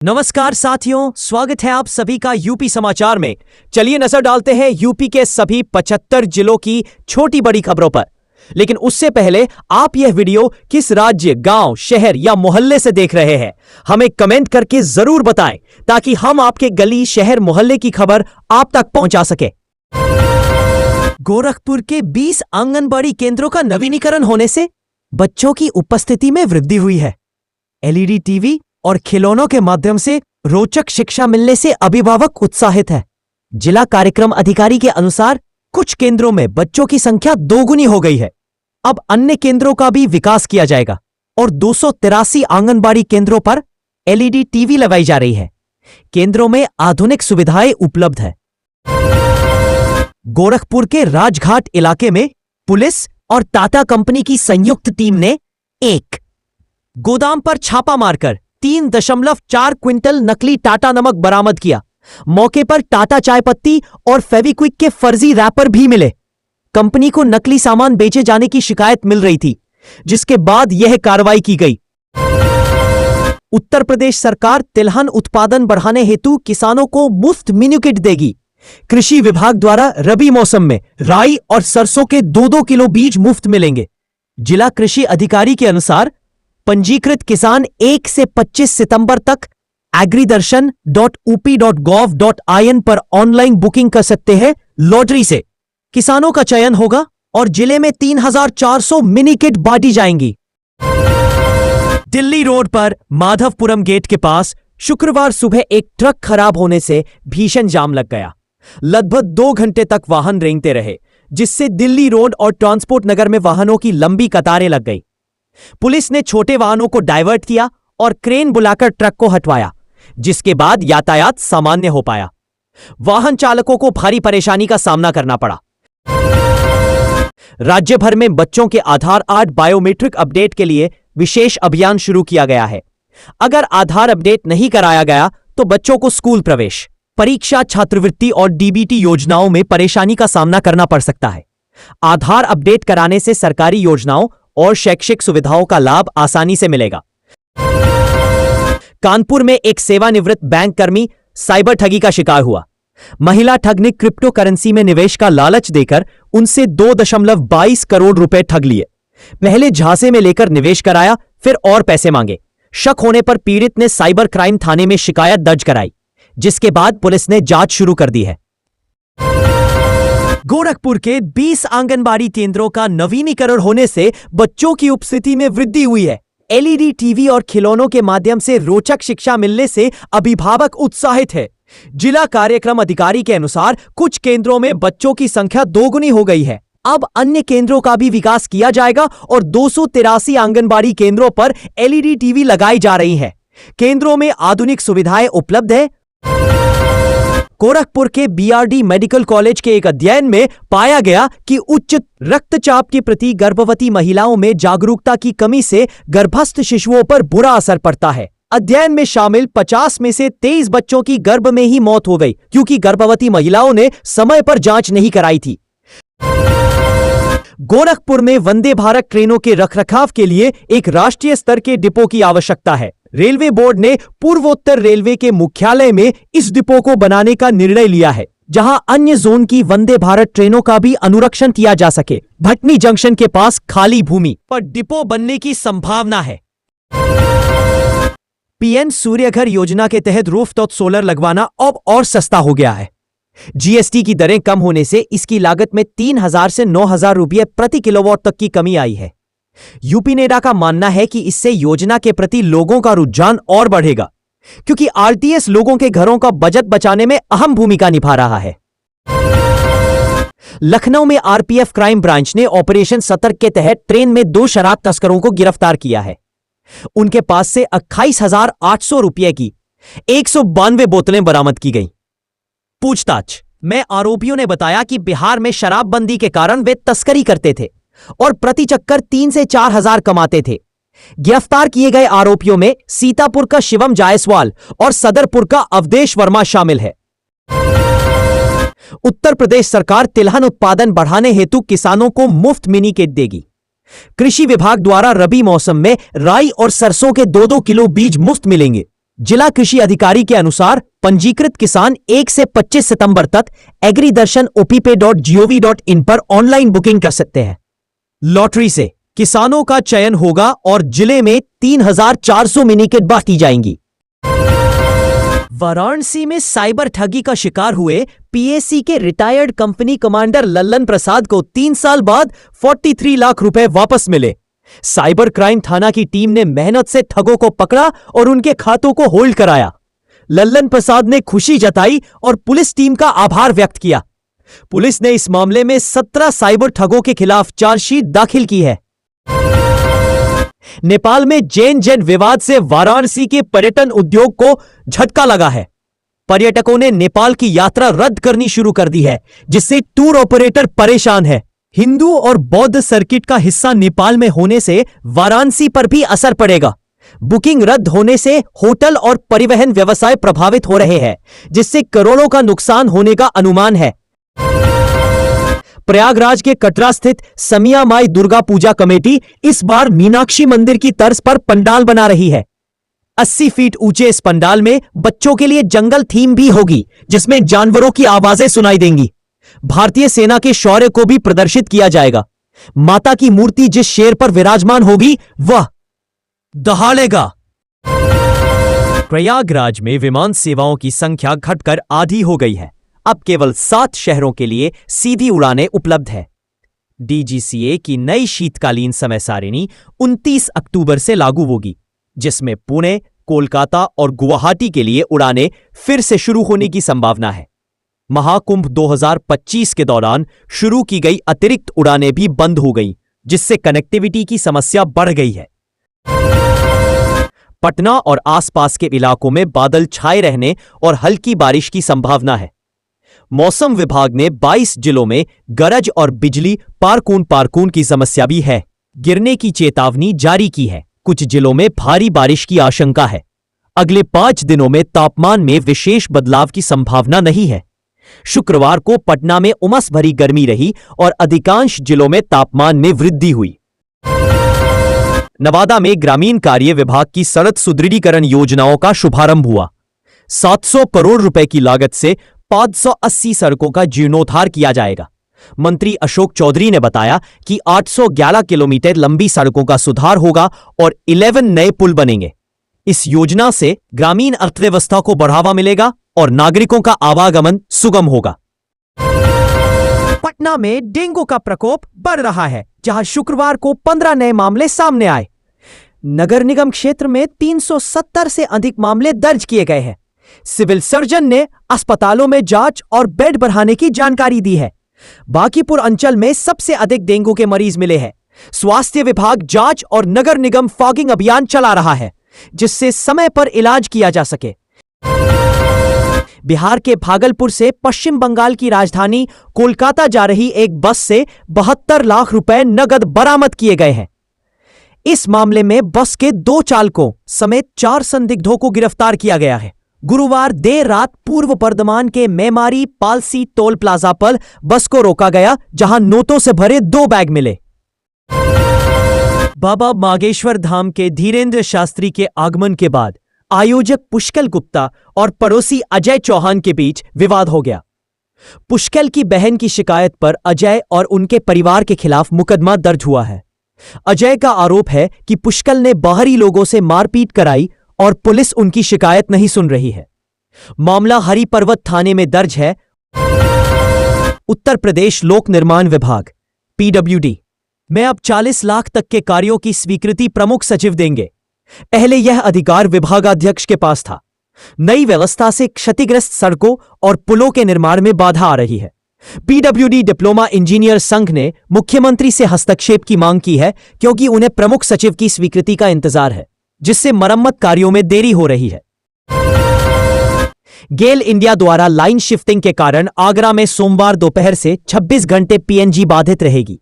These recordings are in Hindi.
नमस्कार साथियों, स्वागत है आप सभी का यूपी समाचार में। चलिए नजर डालते हैं यूपी के सभी 75 जिलों की छोटी बड़ी खबरों पर। लेकिन उससे पहले आप यह वीडियो किस राज्य, गांव, शहर या मोहल्ले से देख रहे हैं, हमें कमेंट करके जरूर बताएं ताकि हम आपके गली, शहर, मोहल्ले की खबर आप तक पहुंचा सके। गोरखपुर के 20 आंगनबाड़ी केंद्रों का नवीनीकरण होने से बच्चों की उपस्थिति में वृद्धि हुई है। एलईडी टीवी और खिलौनों के माध्यम से रोचक शिक्षा मिलने से अभिभावक उत्साहित है। जिला कार्यक्रम अधिकारी के अनुसार कुछ केंद्रों में बच्चों की संख्या दोगुनी हो गई है। अब अन्य केंद्रों का भी विकास किया जाएगा और 283 आंगनबाड़ी केंद्रों पर एलईडी टीवी लगाई जा रही है। केंद्रों में आधुनिक सुविधाएं उपलब्ध है। गोरखपुर के राजघाट इलाके में पुलिस और टाटा कंपनी की संयुक्त टीम ने एक गोदाम पर छापा मारकर 3.4 क्विंटल नकली टाटा नमक बरामद किया। मौके पर टाटा चाय पत्ती और फेविक्विक के फर्जी रैपर भी मिले। कंपनी को नकली सामान बेचे जाने की शिकायत मिल रही थी, जिसके बाद यह कार्रवाई की गई। उत्तर प्रदेश सरकार तिलहन उत्पादन बढ़ाने हेतु किसानों को मुफ्त मिनी किट देगी। कृषि विभाग द्वारा रबी मौसम में राई और सरसों के 2-2 किलो बीज मुफ्त मिलेंगे। जिला कृषि अधिकारी के अनुसार पंजीकृत किसान 1 से 25 सितंबर तक agridarshan.up.gov.in पर ऑनलाइन बुकिंग कर सकते हैं। लॉटरी से किसानों का चयन होगा और जिले में 3400 मिनी किट बांटी जाएंगी। दिल्ली रोड पर माधवपुरम गेट के पास शुक्रवार सुबह एक ट्रक खराब होने से भीषण जाम लग गया। लगभग 2 घंटे तक वाहन रेंगते रहे, जिससे दिल्ली रोड और ट्रांसपोर्ट नगर में वाहनों की लंबी कतारें लग गई। पुलिस ने छोटे वाहनों को डायवर्ट किया और क्रेन बुलाकर ट्रक को हटवाया, जिसके बाद यातायात सामान्य हो पाया। वाहन चालकों को भारी परेशानी का सामना करना पड़ा। राज्य भर में बच्चों के आधार कार्ड बायोमेट्रिक अपडेट के लिए विशेष अभियान शुरू किया गया है। अगर आधार अपडेट नहीं कराया गया तो बच्चों को स्कूल प्रवेश, परीक्षा, छात्रवृत्ति और डीबीटी योजनाओं में परेशानी का सामना करना पड़ सकता है। आधार अपडेट कराने से सरकारी योजनाओं और शैक्षिक सुविधाओं का लाभ आसानी से मिलेगा। कानपुर में एक सेवानिवृत्त बैंक कर्मी साइबर ठगी का शिकार हुआ। महिला ठग ने क्रिप्टो करेंसी में निवेश का लालच देकर उनसे 2.22 करोड़ रुपए ठग लिए। पहले झांसे में लेकर निवेश कराया, फिर और पैसे मांगे। शक होने पर पीड़ित ने साइबर क्राइम थाने में शिकायत दर्ज कराई, जिसके बाद पुलिस ने जांच शुरू कर दी है। गोरखपुर के 20 आंगनबाड़ी केंद्रों का नवीनीकरण होने से बच्चों की उपस्थिति में वृद्धि हुई है। एलईडी टीवी और खिलौनों के माध्यम से रोचक शिक्षा मिलने से अभिभावक उत्साहित है। जिला कार्यक्रम अधिकारी के अनुसार कुछ केंद्रों में बच्चों की संख्या दोगुनी हो गई है। अब अन्य केंद्रों का भी विकास किया जाएगा और 283 आंगनबाड़ी केंद्रों पर एलईडी टीवी लगाई जा रही है। केंद्रों में आधुनिक सुविधाएं उपलब्ध है। गोरखपुर के बीआरडी मेडिकल कॉलेज के एक अध्ययन में पाया गया कि उच्च रक्तचाप के प्रति गर्भवती महिलाओं में जागरूकता की कमी से गर्भस्थ शिशुओं पर बुरा असर पड़ता है। अध्ययन में शामिल 50 में से 23 बच्चों की गर्भ में ही मौत हो गई, क्योंकि गर्भवती महिलाओं ने समय पर जांच नहीं कराई थी। गोरखपुर में वंदे भारत ट्रेनों के रखरखाव के लिए एक राष्ट्रीय स्तर के डिपो की आवश्यकता है। रेलवे बोर्ड ने पूर्वोत्तर रेलवे के मुख्यालय में इस डिपो को बनाने का निर्णय लिया है, जहां अन्य जोन की वंदे भारत ट्रेनों का भी अनुरक्षण किया जा सके। भटनी जंक्शन के पास खाली भूमि पर डिपो बनने की संभावना है। पीएम सूर्यघर योजना के तहत रूफटॉप सोलर लगवाना अब और सस्ता हो गया है। जीएसटी की दरें कम होने से इसकी लागत में 3000 से 9000 रुपये प्रति किलोवाट तक की कमी आई है। यूपी नेडा का मानना है कि इससे योजना के प्रति लोगों का रुझान और बढ़ेगा, क्योंकि आरटीएस लोगों के घरों का बजट बचाने में अहम भूमिका निभा रहा है। लखनऊ में आरपीएफ क्राइम ब्रांच ने ऑपरेशन सतर्क के तहत ट्रेन में 2 शराब तस्करों को गिरफ्तार किया है। उनके पास से 28,800 रुपये की 192 बोतलें बरामद की गईं। पूछताछ में आरोपियों ने बताया कि बिहार में शराबबंदी के कारण वे तस्करी करते थे और प्रति चक्कर 3 से 4 हजार कमाते थे। गिरफ्तार किए गए आरोपियों में सीतापुर का शिवम जायसवाल और सदरपुर का अवधेश वर्मा शामिल है। उत्तर प्रदेश सरकार तिलहन उत्पादन बढ़ाने हेतु किसानों को मुफ्त मिनी किट देगी। कृषि विभाग द्वारा रबी मौसम में राई और सरसों के 2-2 किलो बीज मुफ्त मिलेंगे। जिला कृषि अधिकारी के अनुसार पंजीकृत किसान 1 से 25 सितंबर तक agridarshan.opp.gov.in पर ऑनलाइन बुकिंग कर सकते हैं। लॉटरी से किसानों का चयन होगा और जिले में 3,400 मिनी किट बांटी जाएंगी। वाराणसी में साइबर ठगी का शिकार हुए पीएसी के रिटायर्ड कंपनी कमांडर लल्लन प्रसाद को 3 साल बाद 43 लाख रुपए वापस मिले। साइबर क्राइम थाना की टीम ने मेहनत से ठगों को पकड़ा और उनके खातों को होल्ड कराया। लल्लन प्रसाद ने खुशी जताई और पुलिस टीम का आभार व्यक्त किया। पुलिस ने इस मामले में 17 साइबर ठगों के खिलाफ चार्जशीट दाखिल की है। नेपाल में जैन विवाद से वाराणसी के पर्यटन उद्योग को झटका लगा है। पर्यटकों ने नेपाल की यात्रा रद्द करनी शुरू कर दी है, जिससे टूर ऑपरेटर परेशान है। हिंदू और बौद्ध सर्किट का हिस्सा नेपाल में होने से वाराणसी पर भी असर पड़ेगा। बुकिंग रद्द होने से होटल और परिवहन व्यवसाय प्रभावित हो रहे हैं, जिससे करोड़ों का नुकसान होने का अनुमान है। प्रयागराज के कटरा स्थित समिया माई दुर्गा पूजा कमेटी इस बार मीनाक्षी मंदिर की तर्ज पर पंडाल बना रही है। 80 फीट ऊंचे इस पंडाल में बच्चों के लिए जंगल थीम भी होगी, जिसमें जानवरों की आवाजें सुनाई देंगी। भारतीय सेना के शौर्य को भी प्रदर्शित किया जाएगा। माता की मूर्ति जिस शेर पर विराजमान होगी वह दहाड़ेगा। प्रयागराज में विमान सेवाओं की संख्या घटकर आधी हो गई है। अब केवल 7 शहरों के लिए सीधी उड़ानें उपलब्ध है। डीजीसीए की नई शीतकालीन समय सारिणी 29 अक्टूबर से लागू होगी, जिसमें पुणे, कोलकाता और गुवाहाटी के लिए उड़ानें फिर से शुरू होने की संभावना है। महाकुंभ 2025 के दौरान शुरू की गई अतिरिक्त उड़ानें भी बंद हो गई, जिससे कनेक्टिविटी की समस्या बढ़ गई है। पटना और आसपास के इलाकों में बादल छाए रहने और हल्की बारिश की संभावना है। मौसम विभाग ने 22 जिलों में गरज और बिजली पारकून की समस्या भी है, गिरने की चेतावनी जारी की है। कुछ जिलों में भारी बारिश की आशंका है। अगले 5 दिनों में तापमान में विशेष बदलाव की संभावना नहीं है। शुक्रवार को पटना में उमस भरी गर्मी रही और अधिकांश जिलों में तापमान में वृद्धि हुई। नवादा में ग्रामीण कार्य विभाग की सड़क सुदृढ़ीकरण योजनाओं का शुभारंभ हुआ। 700 करोड़ रुपए की लागत से 580 सड़कों का जीर्णोद्धार किया जाएगा। मंत्री अशोक चौधरी ने बताया कि 811 किलोमीटर लंबी सड़कों का सुधार होगा और 11 नए पुल बनेंगे। इस योजना से ग्रामीण अर्थव्यवस्था को बढ़ावा मिलेगा और नागरिकों का आवागमन सुगम होगा। पटना में डेंगू का प्रकोप बढ़ रहा है, जहां शुक्रवार को 15 नए मामले सामने आए। नगर निगम क्षेत्र में 370 से अधिक मामले दर्ज किए गए हैं। सिविल सर्जन ने अस्पतालों में जांच और बेड बढ़ाने की जानकारी दी है। बांकीपुर अंचल में सबसे अधिक डेंगू के मरीज मिले हैं। स्वास्थ्य विभाग जांच और नगर निगम फॉगिंग अभियान चला रहा है, जिससे समय पर इलाज किया जा सके। बिहार के भागलपुर से पश्चिम बंगाल की राजधानी कोलकाता जा रही एक बस से 72 लाख रुपए नगद बरामद किए गए हैं। इस मामले में बस के 2 चालकों समेत 4 संदिग्धों को गिरफ्तार किया गया है। गुरुवार देर रात पूर्व बर्धमान के मेमारी पालसी टोल प्लाजा पर बस को रोका गया, जहां नोटों से भरे 2 बैग मिले। बाबा बागेश्वर धाम के धीरेन्द्र शास्त्री के आगमन के बाद आयोजक पुष्कल गुप्ता और पड़ोसी अजय चौहान के बीच विवाद हो गया। पुष्कल की बहन की शिकायत पर अजय और उनके परिवार के खिलाफ मुकदमा दर्ज हुआ है। अजय का आरोप है कि पुष्कल ने बाहरी लोगों से मारपीट कराई और पुलिस उनकी शिकायत नहीं सुन रही है। मामला हरि पर्वत थाने में दर्ज है। उत्तर प्रदेश लोक निर्माण विभाग पीडब्ल्यूडी में अब 40 लाख तक के कार्यों की स्वीकृति प्रमुख सचिव देंगे। पहले यह अधिकार विभागाध्यक्ष के पास था। नई व्यवस्था से क्षतिग्रस्त सड़कों और पुलों के निर्माण में बाधा आ रही है। पीडब्ल्यूडी डिप्लोमा इंजीनियर संघ ने मुख्यमंत्री से हस्तक्षेप की मांग की है, क्योंकि उन्हें प्रमुख सचिव की स्वीकृति का इंतजार है, जिससे मरम्मत कार्यों में देरी हो रही है। गेल इंडिया द्वारा लाइन शिफ्टिंग के कारण आगरा में सोमवार दोपहर से 26 घंटे पीएनजी बाधित रहेगी।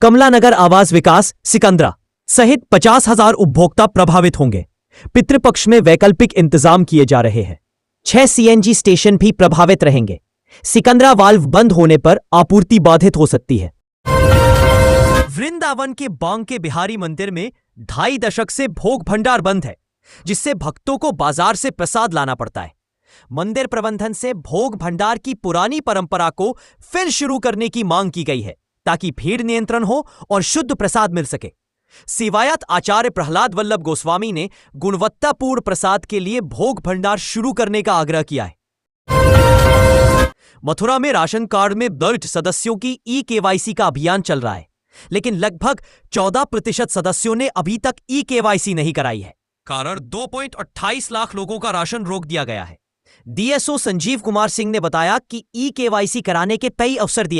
कमलानगर आवास विकास सिकंदरा सहित 50,000 उपभोक्ता प्रभावित होंगे। पितृपक्ष में वैकल्पिक इंतजाम किए जा रहे हैं। 6 सीएनजी स्टेशन भी प्रभावित रहेंगे। सिकंदरा वाल्व बंद होने पर आपूर्ति बाधित हो सकती है। वृंदावन के बांके बिहारी मंदिर में 2.5 दशक से भोग भंडार बंद है। जिससे भक्तों को बाजार से प्रसाद लाना पड़ता है। मंदिर प्रबंधन से भोग भंडार की पुरानी परंपरा को फिर शुरू करने की मांग की गई है ताकि भीड़ नियंत्रण हो और शुद्ध प्रसाद मिल सके। सेवायत आचार्य प्रहलाद वल्लभ गोस्वामी ने गुणवत्तापूर्ण प्रसाद के लिए भोग भंडार शुरू करने का आग्रह किया है। मथुरा में राशन कार्ड में दर्ज सदस्यों की ई-केवाईसी का अभियान चल रहा है, लेकिन लगभग 14% सदस्यों ने अभी तक ई-केवाईसी नहीं कराई है। कारण 2.28 लाख लोगों का राशन रोक दिया गया है। डीएसओ संजीव कुमार सिंह ने बताया कि ई-केवाईसी कराने के कई अवसर दिए